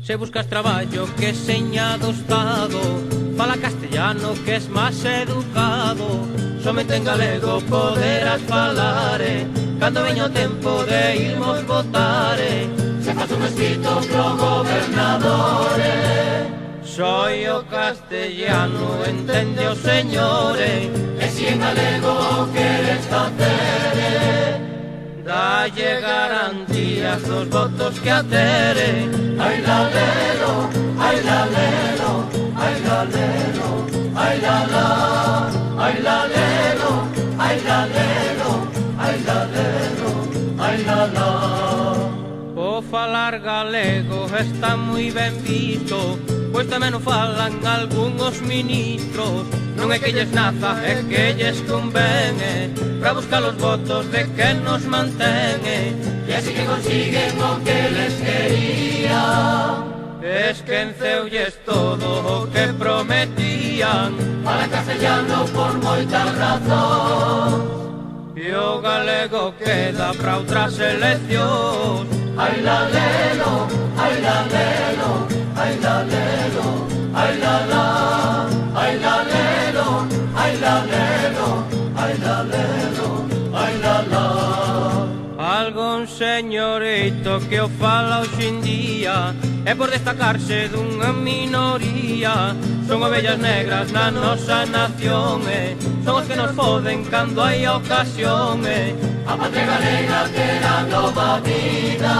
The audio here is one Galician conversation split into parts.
Se buscas traballo que seña do Estado, fala castellano que es máis educado. Somente en galego poderás falare, cando veña o tempo de irmos votare. Se faz un escrito pro gobernadore. Soy o castellano, entende o señore, e si en galego queres facer, dalle garantías dos votos que atere. Ai lalero, ai lalero, ai lalero, ai lalá, ai lalero, ai lalero, ai lalero, ai lalá. O falar galego está moi ben visto, pois tamén o falan algúns ministros. Non é que lles naza, é que lles convene, pra buscar os votos de que nos mantene. E así que consiguen o que les quería, esquenceulles todo o que prometían. Falan castellano por moitas razóns, e o galego queda pra outras eleccións. Ai lalelo, ai lalelo, ai lalelo, ai lalá, ai lalelo, ai lalelo, ai lalelo, ai lalá. Algún señorito que o fala hoxe en día é por destacarse dunha minoría. Son ovellas negras na nosa nación, son os que nos foden cando hai ocasión. A patria galega terá nova vida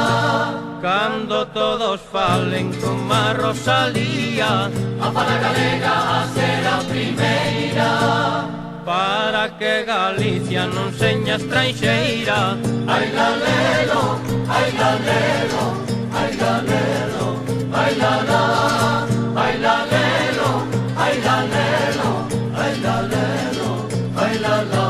cando todos falen como a Rosalía. A fala galega a ser a primeira, para que Galicia non seña estranxeira. Ai lalelo, ai lalelo, ai lalelo, ai lalá, ai lalelo, ai lalelo, ai lalelo, ai lalá.